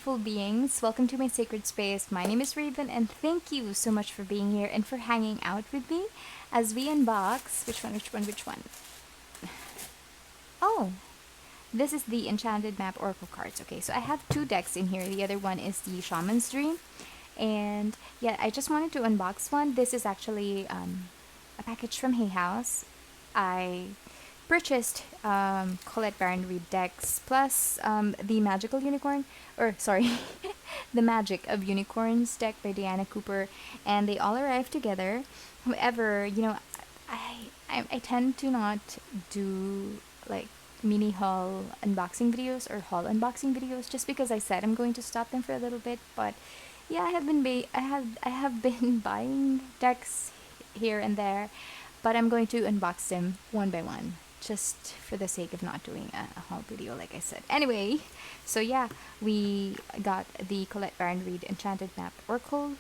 beautiful beings. Welcome to my sacred space. My name is Raven, and thank you so much for being here and for hanging out with me as we unbox. Which one? Oh, this is the Enchanted Map Oracle cards. Okay, so I have two decks in here. The other one is the Shaman's Dream. And yeah, I just wanted to unbox one. This is actually a package from Hay House. I purchased Colette Baron Reid decks plus the Magical Unicorn, or sorry, the Magic of Unicorns deck by Diana Cooper, and they all arrived together. However, I tend to not do like mini haul unboxing videos or haul unboxing videos just because I said I'm going to stop them for a little bit. But yeah, I have been buying decks here and there, but I'm going to unbox them one by one just for the sake of not doing a haul video like I said. Anyway, so yeah, we got the Colette Baron Reid Enchanted Map Oracle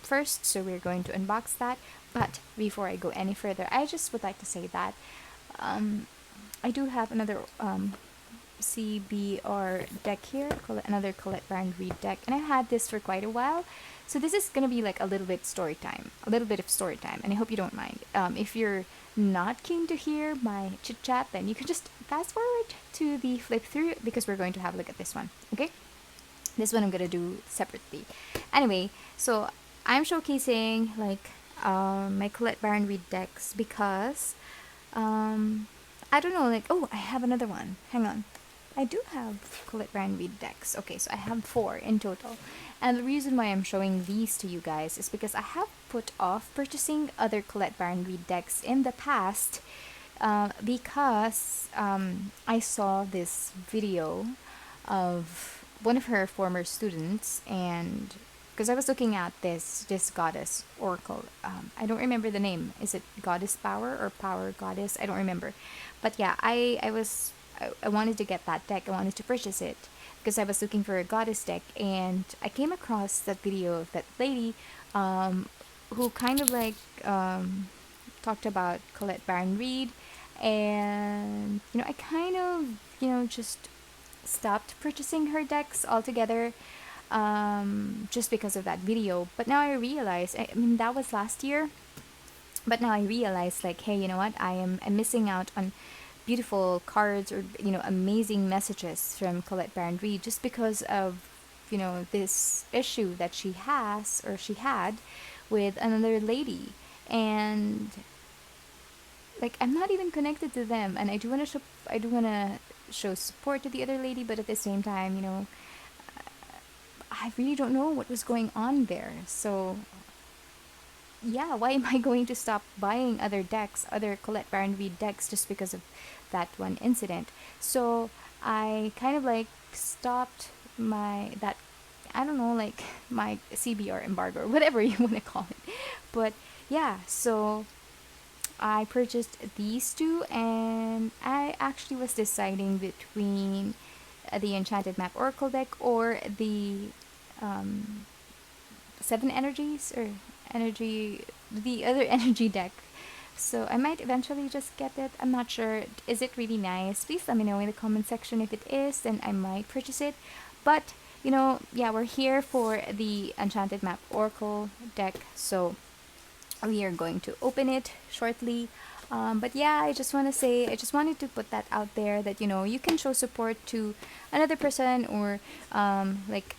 first, so we're going to unbox that. But before I go any further, I just would like to say that I do have another CBR deck here, another Colette Baron Reid deck, and I've had this for quite a while. So this is gonna be like a little bit of story time, and I hope you don't mind. If you're not keen to hear my chit chat, then you can just fast forward to the flip through because we're going to have a look at this one. Okay, this one I'm gonna do separately. Anyway, so I'm showcasing like my Colette Baron Reid decks because I don't know, like, oh, I have another one. Hang on. I do have Colette Baron Reid decks. Okay, so I have 4 in total. And the reason why I'm showing these to you guys is because I have put off purchasing other Colette Baron Reid decks in the past because I saw this video of one of her former students, and because I was looking at this goddess oracle. I don't remember the name. Is it Goddess Power or Power Goddess? I don't remember. But yeah, I wanted to get that deck. I wanted to purchase it because I was looking for a goddess deck, and I came across that video of that lady who kind of like talked about Colette Baron Reid, and I kind of just stopped purchasing her decks altogether just because of that video. But now I realize, I mean, that was last year, but now I realize, like, hey, you know what? I'm missing out on beautiful cards or amazing messages from Colette Baron Reid just because of this issue that she has or she had with another lady. And like, I'm not even connected to them, and I do want to show support to the other lady, but at the same time, I really don't know what was going on there. So yeah, why am I going to stop buying other decks, other Colette Baron Reid decks, just because of that one incident? So I kind of like stopped my CBR embargo or whatever you want to call it. But yeah, so I purchased these two, and I actually was deciding between the Enchanted Map Oracle deck or the 7 energies or the other energy deck. So I might eventually just get it. I'm not sure. Is it really nice? Please let me know in the comment section. If it is, then I might purchase it. But yeah, we're here for the Enchanted Map Oracle deck, so we are going to open it shortly. But yeah, I just wanted to put that out there that you can show support to another person, or like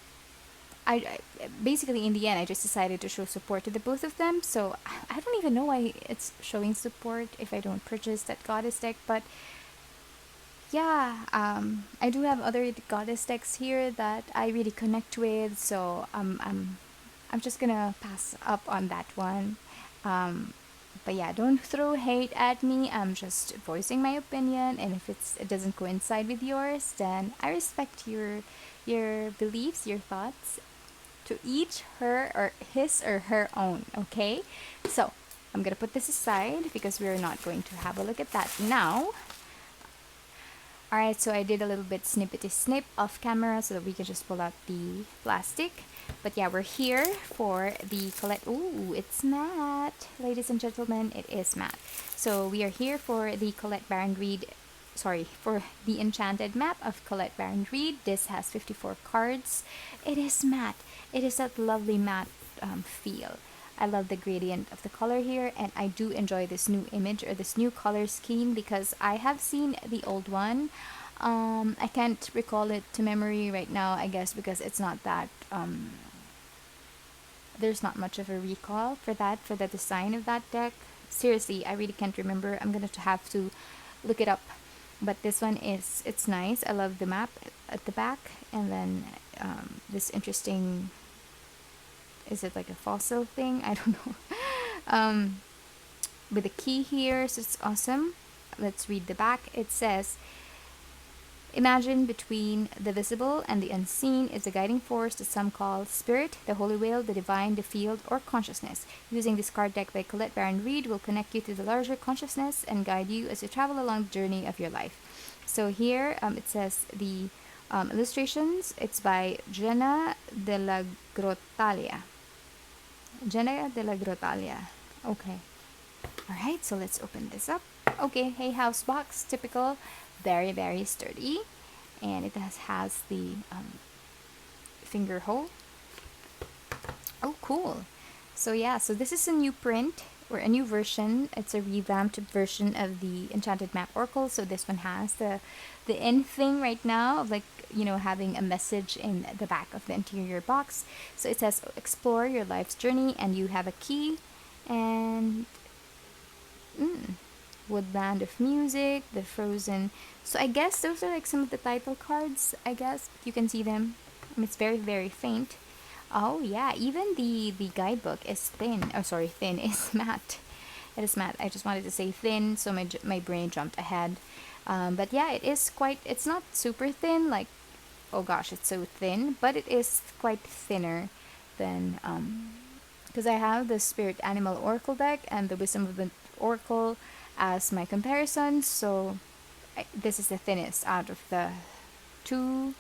I basically, in the end, I just decided to show support to the both of them. So I don't even know why it's showing support if I don't purchase that goddess deck. But yeah, I do have other goddess decks here that I really connect with. So I'm just gonna pass up on that one. But yeah, don't throw hate at me. I'm just voicing my opinion, and if it doesn't coincide with yours, then I respect your beliefs, your thoughts. To each her or his or her own. Okay, so I'm gonna put this aside because we're not going to have a look at that now. Alright, so I did a little bit snippety snip off camera so that we can just pull out the plastic. But yeah, we're here for the Colette. Ooh, it's matte, ladies and gentlemen. It is matte. So we are here for the Colette Baron Reid sorry, for the Enchanted Map of Colette Baron Reid. This has 54 cards. It is matte. It is that lovely matte feel. I love the gradient of the color here, and I do enjoy this new image or this new color scheme because I have seen the old one. I can't recall it to memory right now, I guess, because it's not that there's not much of a recall for that, for the design of that deck. Seriously, I really can't remember. I'm gonna have to look it up. But this one it's nice. I love the map at the back, and then this interesting, is it like a fossil thing? I don't know. With a key here, so it's awesome. Let's read the back. It says, imagine between the visible and the unseen is a guiding force that some call spirit, the holy will, the divine, the field, or consciousness. Using this card deck by Colette Baron Reid will connect you to the larger consciousness and guide you as you travel along the journey of your life. So here it says the illustrations. It's by Jenna de la Grottalia. Jenna de la Grottalia. Okay. Alright, so let's open this up. Okay, Hay House box, typical. Very, very sturdy, and it has the finger hole. Oh, cool. So yeah, so this is a new print or a new version. It's a revamped version of the Enchanted Map Oracle. So this one has the end thing right now of, like, you know, having a message in the back of the interior box. So it says explore your life's journey, and you have a key and Woodland of Music, The Frozen. So I guess those are like some of the title cards, I guess. You can see them. It's very, very faint. Oh yeah, even the guidebook is thin. Oh, sorry, thin is matte. It is matte. I just wanted to say thin, so my brain jumped ahead. But yeah, it is quite, it's not super thin, like, oh gosh, it's so thin, but it is quite thinner than, because I have the Spirit Animal Oracle deck and the Wisdom of the Oracle as my comparison, so this is the thinnest out of the two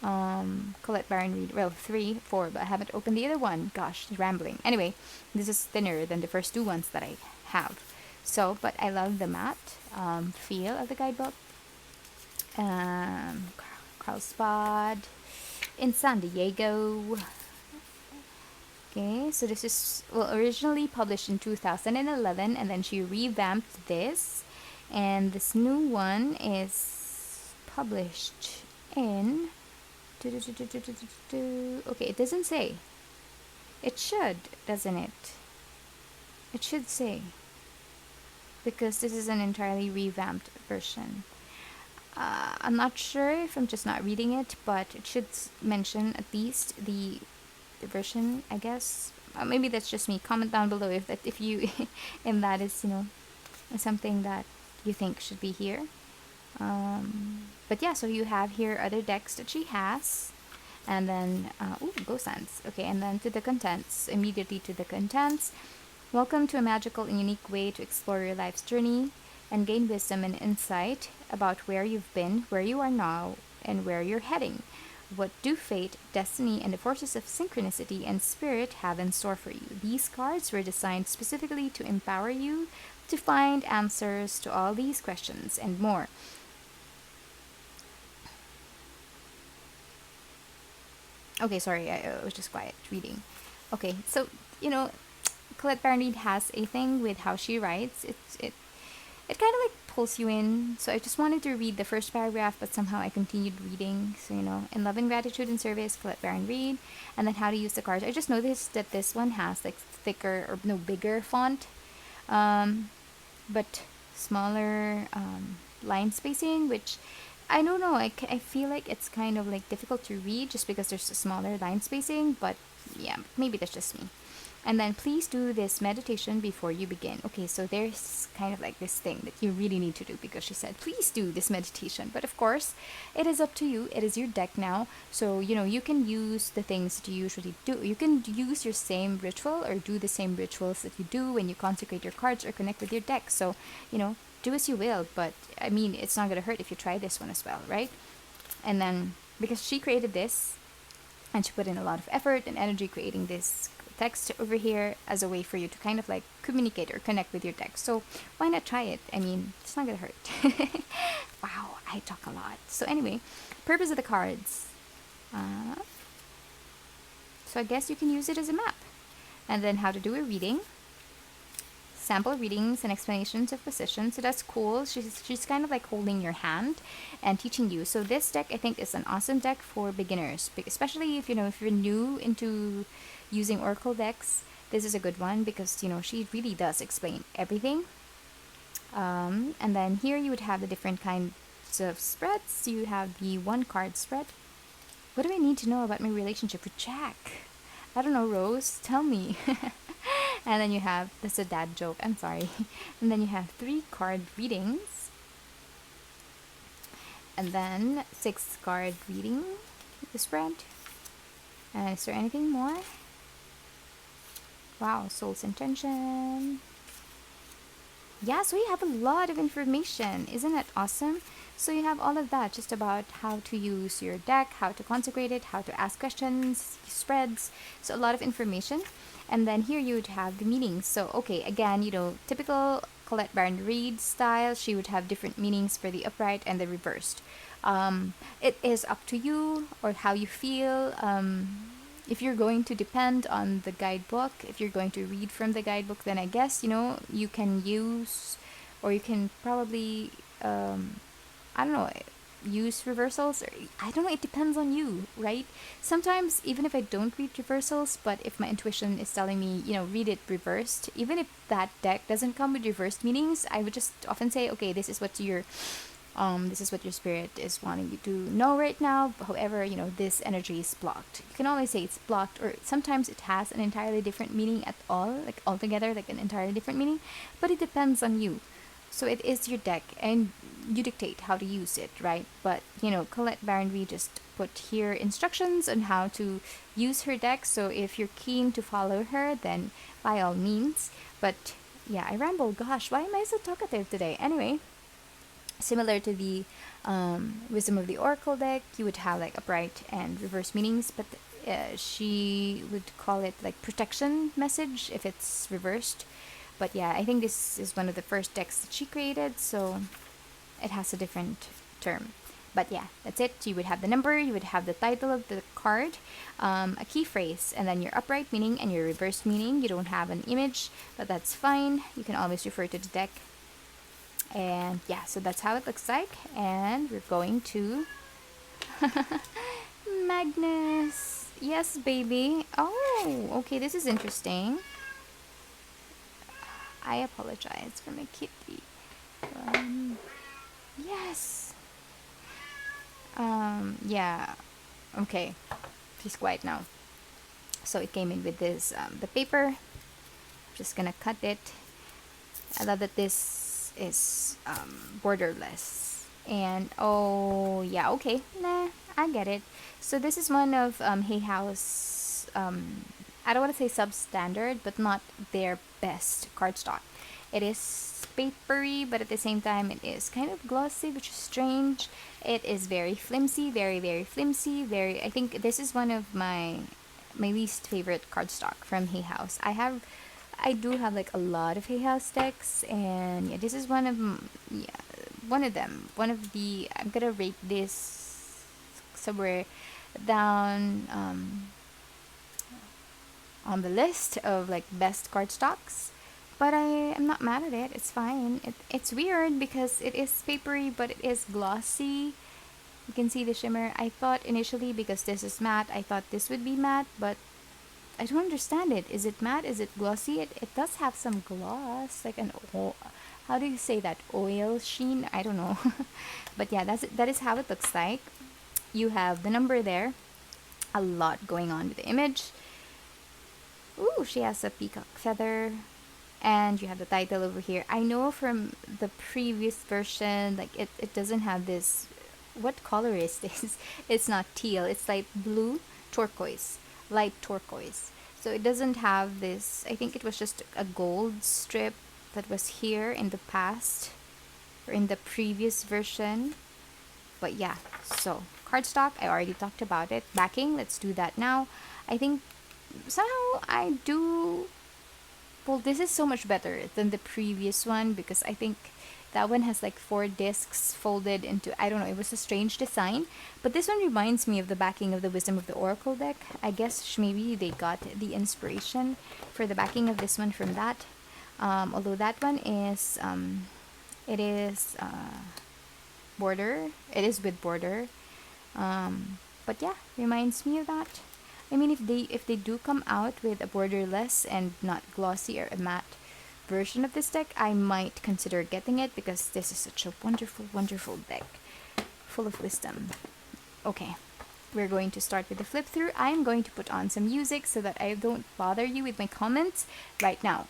Colette Baron Reid, well, 3, 4, but I haven't opened the other one. Gosh, rambling. Anyway, this is thinner than the first two ones that I have. So, but I love the matte feel of the guidebook. Carlsbad in San Diego. Okay, so this is, well, originally published in 2011, and then she revamped this, and this new one is published in, okay, it doesn't say. It should, doesn't it? It should say, because this is an entirely revamped version. I'm not sure if I'm just not reading it, but it should mention at least the version, I guess. Maybe that's just me. Comment down below if you and that is, you know, something that you think should be here. But yeah, so you have here other decks that she has, and then Go Sans. Okay, and then to the contents. Immediately to the contents. Welcome to a magical and unique way to explore your life's journey and gain wisdom and insight about where you've been, where you are now, and where you're heading. What do fate, destiny, and the forces of synchronicity and spirit have in store for you? These cards were designed specifically to empower you to find answers to all these questions and more. Okay, sorry, I was just quiet reading. Okay, so, you know, Colette Baron Reid has a thing with how she writes. It kind of like pulls you in. So I just wanted to read the first paragraph, but somehow I continued reading. So, you know, in love and gratitude and service, Colette Baron Reid, and then how to use the cards. I just noticed that this one has like thicker or no bigger font, but smaller line spacing, which I don't know. I feel like it's kind of like difficult to read just because there's a smaller line spacing. But yeah, maybe that's just me. And then please do this meditation before you begin. Okay, so there's kind of like this thing that you really need to do because she said, please do this meditation. But of course, it is up to you. It is your deck now. So, you know, you can use the things that you usually do. You can use your same ritual or do the same rituals that you do when you consecrate your cards or connect with your deck. So, you know, do as you will. But, I mean, it's not going to hurt if you try this one as well, right? And then, because she created this, and she put in a lot of effort and energy creating this text over here as a way for you to kind of like communicate or connect with your deck. So why not try it? I mean, it's not gonna hurt. Wow, I talk a lot. So anyway, purpose of the cards. So I guess you can use it as a map. And then how to do a reading. Sample readings and explanations of position. So that's cool. She's kind of like holding your hand and teaching you. So this deck I think is an awesome deck for beginners, especially if if you're new into using Oracle decks. This is a good one because she really does explain everything. And then here you would have the different kinds of spreads. You have the 1-card spread. What do I need to know about my relationship with Jack? I don't know, Rose. Tell me. And then you have, that's a dad joke, I'm sorry. And then you have 3-card readings. And then 6-card reading, the spread. And is there anything more? Wow, Soul's Intention. Yeah, so you have a lot of information. Isn't that awesome? So you have all of that just about how to use your deck, how to consecrate it, how to ask questions, spreads. So a lot of information. And then here you would have the meanings. So, okay, again, typical Colette Baron Reid style, she would have different meanings for the upright and the reversed. It is up to you or how you feel. If you're going to depend on the guidebook, if you're going to read from the guidebook, then I guess, you can use, or you can probably, I don't know, use reversals. Or, I don't know, it depends on you, right? Sometimes, even if I don't read reversals, but if my intuition is telling me, read it reversed, even if that deck doesn't come with reversed meanings, I would just often say, okay, this is what your spirit is wanting you to know right now. However, this energy is blocked. You can always say it's blocked, or sometimes it has an entirely different meaning at all, like altogether, like an entirely different meaning, but it depends on you. So it is your deck, and you dictate how to use it, right? But, Colette Baron Reid just put here instructions on how to use her deck, so if you're keen to follow her, then by all means. But, yeah, I ramble. Gosh, why am I so talkative today? Anyway, similar to the Wisdom of the Oracle deck, you would have, like, upright and reverse meanings, but she would call it, like, protection message if it's reversed. But yeah, I think this is one of the first decks that she created, so it has a different term. But yeah, that's it. You would have the number, you would have the title of the card, a key phrase, and then your upright meaning and your reversed meaning. You don't have an image, but that's fine. You can always refer to the deck. And yeah, so that's how it looks like. And we're going to Magnus. Yes, baby. Oh, okay, this is interesting. I apologize for my kitty. Yes. Yeah. Okay. She's quiet now. So it came in with this, the paper. I'm just gonna cut it. I love that this is borderless. And oh yeah, okay. Nah, I get it. So this is one of Hay House. I don't want to say substandard, but not their best cardstock. It is papery, but at the same time, it is kind of glossy, which is strange. It is very flimsy, very, very flimsy. I think this is one of my least favorite cardstock from Hay House. I do have like a lot of Hay House decks, and yeah, this is one of them. I'm gonna rate this somewhere down on the list of like best cardstocks, but I am not mad at it. It's fine. It's weird because it is papery, but it is glossy. You can see the shimmer. I thought initially, because this is matte, I thought this would be matte, but I don't understand it. Is it matte? Is it glossy? It does have some gloss, like an oil. How do you say that? Oil sheen? I don't know. But yeah, that is how it looks like. You have the number there. A lot going on with the image. Ooh, she has a peacock feather. And you have the title over here. I know from the previous version, like it doesn't have this. What color is this? It's not teal. It's like blue turquoise, light turquoise. So it doesn't have this. I think it was just a gold strip that was here in the past, or in the previous version. But yeah, so cardstock, I already talked about it. Backing, let's do that now. I think somehow I do. Well, this is so much better than the previous one because I think that one has like 4 discs folded into, I don't know, it was a strange design. But this one reminds me of the backing of the Wisdom of the Oracle deck. I guess maybe they got the inspiration for the backing of this one from that. Although that one is, it is border. It is with border. But yeah, reminds me of that. I mean, if they do come out with a borderless and not glossy or a matte version of this deck, I might consider getting it because this is such a wonderful, wonderful deck full of wisdom. Okay, we're going to start with the flip through. I am going to put on some music so that I don't bother you with my comments right now.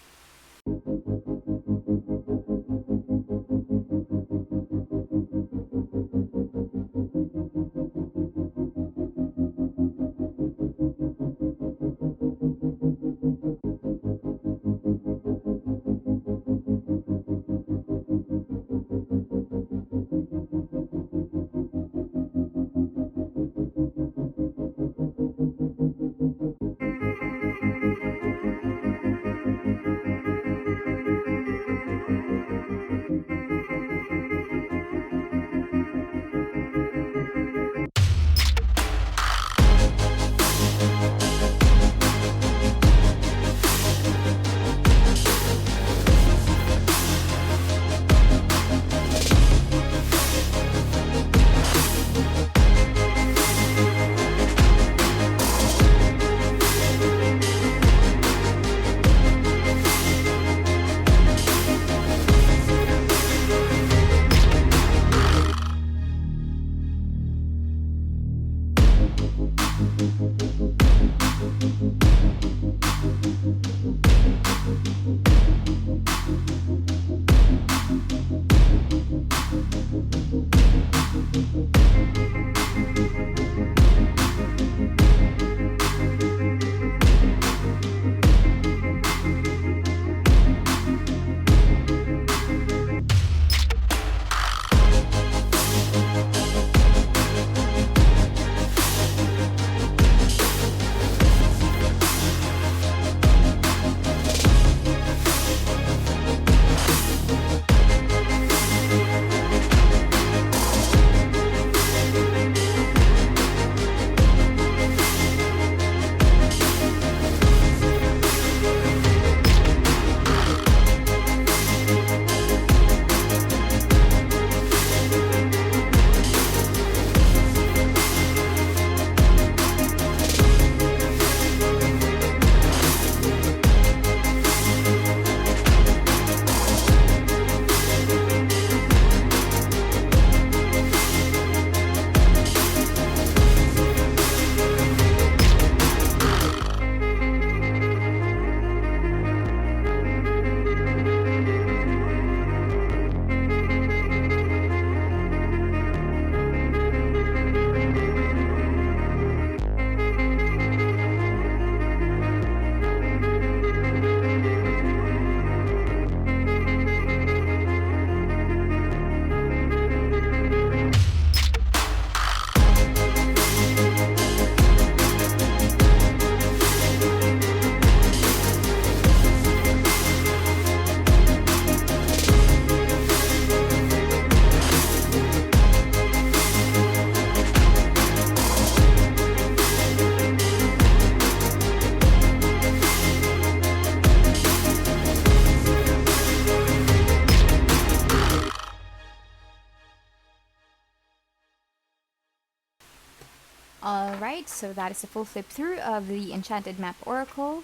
Alright, so that is a full flip through of the Enchanted Map Oracle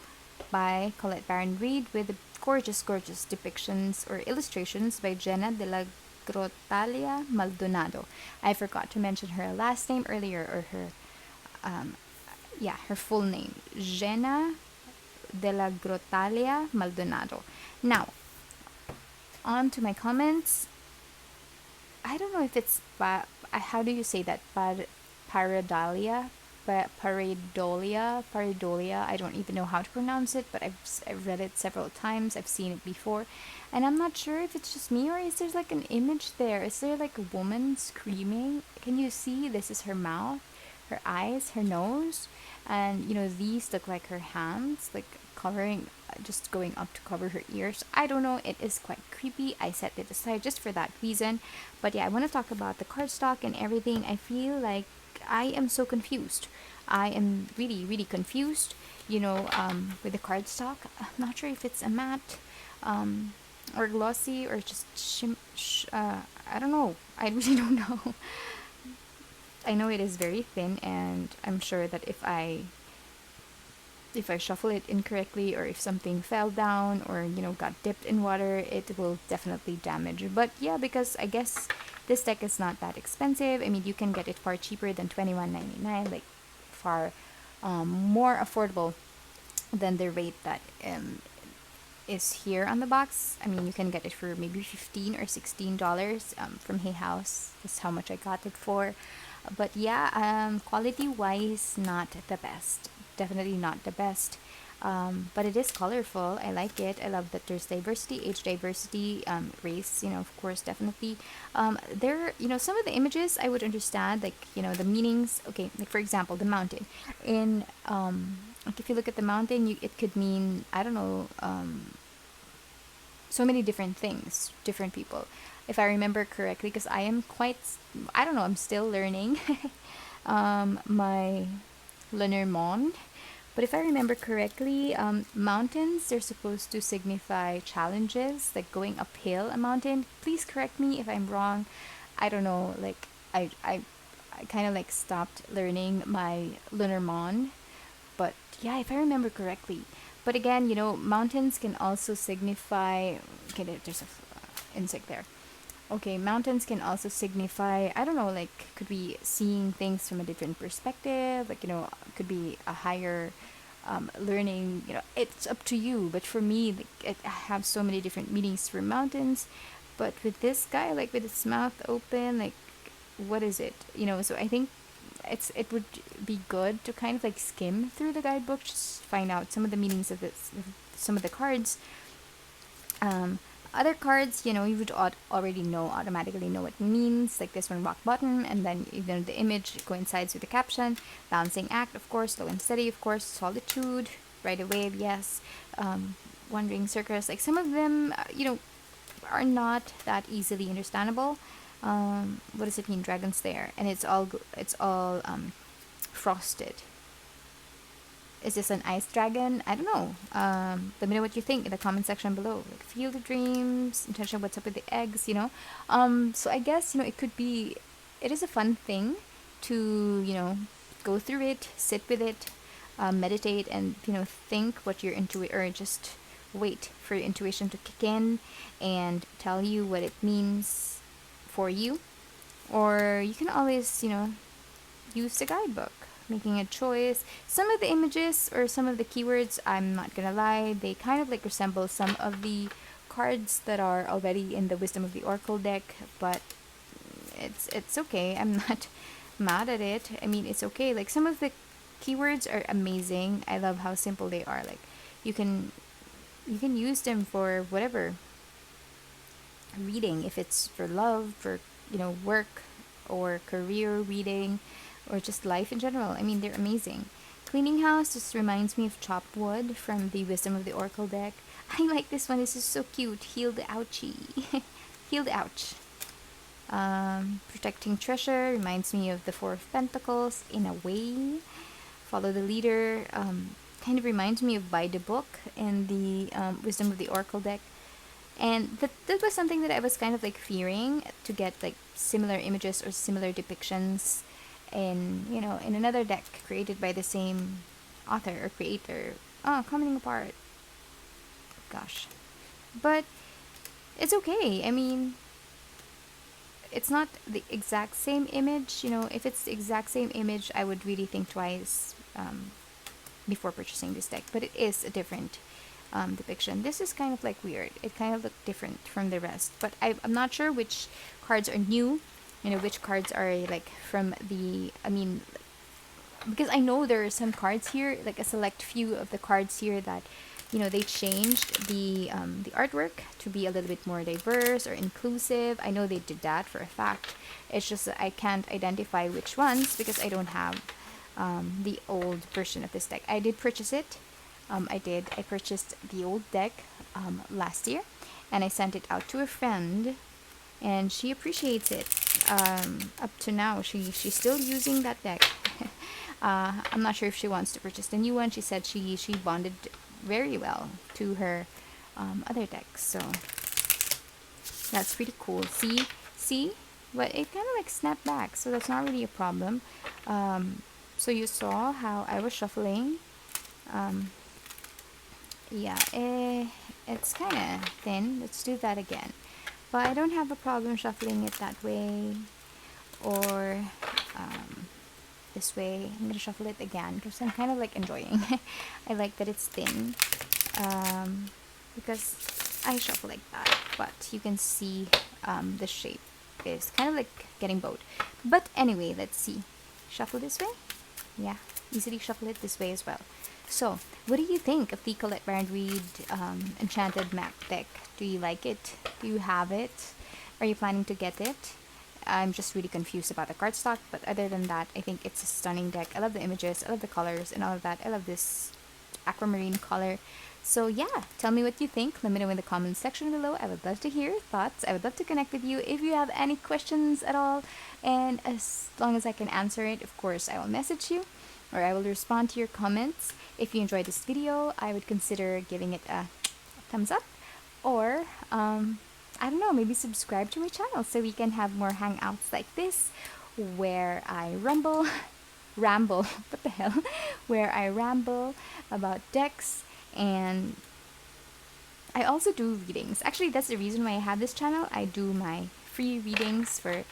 by Colette Baron Reid with gorgeous, gorgeous depictions or illustrations by Jenna de la Grottalia Maldonado. I forgot to mention her last name earlier, or her full name, Jenna de la Grottalia Maldonado. Now, on to my comments. I don't know if it's how do you say that? Paradolia, Paridolia. I don't even know how to pronounce it, but I've read it several times. I've seen it before, and I'm not sure if it's just me or is there like an image there? Is there like a woman screaming? Can you see? This is her mouth. her eyes, her nose, and these look like her hands, like covering, just going up to cover her ears. I don't know, it is quite creepy. I set it aside just for that reason. But yeah, I want to talk about the cardstock and everything. I feel like I am so confused. I am really, really confused, with the cardstock. I'm not sure if it's a matte, or glossy, or just I don't know. I really don't know. I know it is very thin, and I'm sure that if I shuffle it incorrectly, or if something fell down, or got dipped in water, it will definitely damage. But yeah, because I guess this deck is not that expensive. I mean, you can get it far cheaper than $21.99, like far more affordable than the rate that is here on the box. I mean, you can get it for maybe $15 or $16 from Hay House. That's how much I got it for. But yeah, quality wise, not the best. Definitely not the best. But it is colorful. I like it. I love that there's diversity, age diversity, race, of course, definitely. Some of the images I would understand, like, the meanings. Okay, like for example, the mountain. Like if you look at the mountain, it could mean, I don't know, so many different things, different people. If I remember correctly, because I am quite, I don't know, I'm still learning my Lenormand. But if I remember correctly, mountains, they're supposed to signify challenges, like going uphill a mountain. Please correct me if I'm wrong. I don't know, like, I kind of like stopped learning my Lenormand. But yeah, if I remember correctly. But again, mountains can also signify, okay, there's a insect there. Okay, mountains can also signify, I don't know, like, could be seeing things from a different perspective, like, could be a higher learning, it's up to you. But for me, like, I have so many different meanings for mountains. But with this guy, like, with its mouth open, like, what is it? So I think it would be good to kind of like skim through the guidebook, just find out some of the meanings of some of the cards. Other cards, you would already automatically know what it means, like this one, rock bottom, and then the image coincides with the caption. Balancing act, of course. Slow and steady, of course. Solitude, right away, yes. Wandering circus, like some of them, are not that easily understandable. What does it mean? Dragon's there, and it's all frosted. Is this an ice dragon? I don't know. Let me know what you think in the comment section below. Like, field of dreams, intention, what's up with the eggs, So I guess, it is a fun thing to, go through it, sit with it, meditate, and, think what your intuition, or just wait for your intuition to kick in and tell you what it means for you. Or you can always, use the guidebook, making a choice. Some of the images or some of the keywords, I'm not gonna lie, they kind of like resemble some of the cards that are already in the Wisdom of the Oracle deck, but it's okay. I'm not mad at it. I mean, it's okay. Like, some of the keywords are amazing. I love how simple they are. Like, you can use them for whatever reading, if it's for love, for work, or career reading, or just life in general. I mean, they're amazing. Cleaning house just reminds me of chopped wood from the Wisdom of the Oracle deck. I like this one. This is so cute. Heal the ouchie. Heal the ouch. Protecting treasure reminds me of the Four of Pentacles in a way. Follow the leader. Kind of reminds me of By the Book in the Wisdom of the Oracle deck. And that was something that I was kind of like fearing, to get like similar images or similar depictions in in another deck created by the same author or creator. Coming apart. Gosh. But it's okay. I mean, it's not the exact same image. If it's the exact same image, I would really think twice before purchasing this deck. But it is a different depiction. This is kind of like weird. It kind of looked different from the rest. But I'm not sure which cards are new. Which cards are like from the, because I know there are some cards here, like a select few of the cards here that, they changed the artwork to be a little bit more diverse or inclusive. I know they did that for a fact. It's just that I can't identify which ones because I don't have the old version of this deck. I did purchase it. I purchased the old deck last year, and I sent it out to a friend, and she appreciates it. Up to now, she's still using that deck. I'm not sure if she wants to purchase the new one. She said she bonded very well to her other decks, so that's pretty cool. See, but it kind of like snapped back, so that's not really a problem. So you saw how I was shuffling. Yeah, it's kind of thin. Let's do that again. But I don't have a problem shuffling it that way or this way. I'm gonna shuffle it again because I'm kind of like enjoying. I like that it's thin because I shuffle like that, but you can see the shape is kind of like getting bowed. But anyway, let's see. Shuffle this way. Yeah, easily shuffle it this way as well. So, what do you think of the Colette Baron Reid Enchanted Map deck? Do you like it? Do you have it? Are you planning to get it? I'm just really confused about the cardstock, but other than that, I think it's a stunning deck. I love the images, I love the colors, and all of that. I love this aquamarine color. So yeah, tell me what you think. Let me know in the comments section below. I would love to hear your thoughts. I would love to connect with you if you have any questions at all. And as long as I can answer it, of course, I will message you or I will respond to your comments. If you enjoyed this video, I would consider giving it a thumbs up, or I don't know, maybe subscribe to my channel so we can have more hangouts like this where I ramble, what the hell, where I ramble about decks, and I also do readings. Actually, that's the reason why I have this channel. I do my free readings for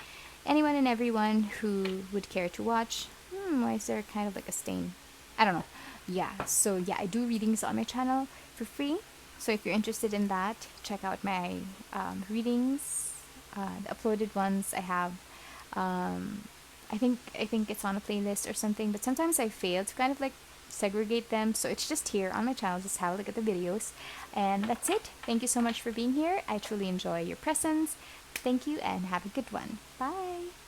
anyone and everyone who would care to watch. Why is there kind of like a stain? I don't know. Yeah, so yeah, I do readings on my channel for free. So if you're interested in that, check out my readings, the uploaded ones I have. I think it's on a playlist or something, but sometimes I fail to kind of like segregate them, so it's just here on my channel. Just have a look at the videos, and that's it. Thank you so much for being here. I truly enjoy your presence. Thank you, and have a good one. Bye.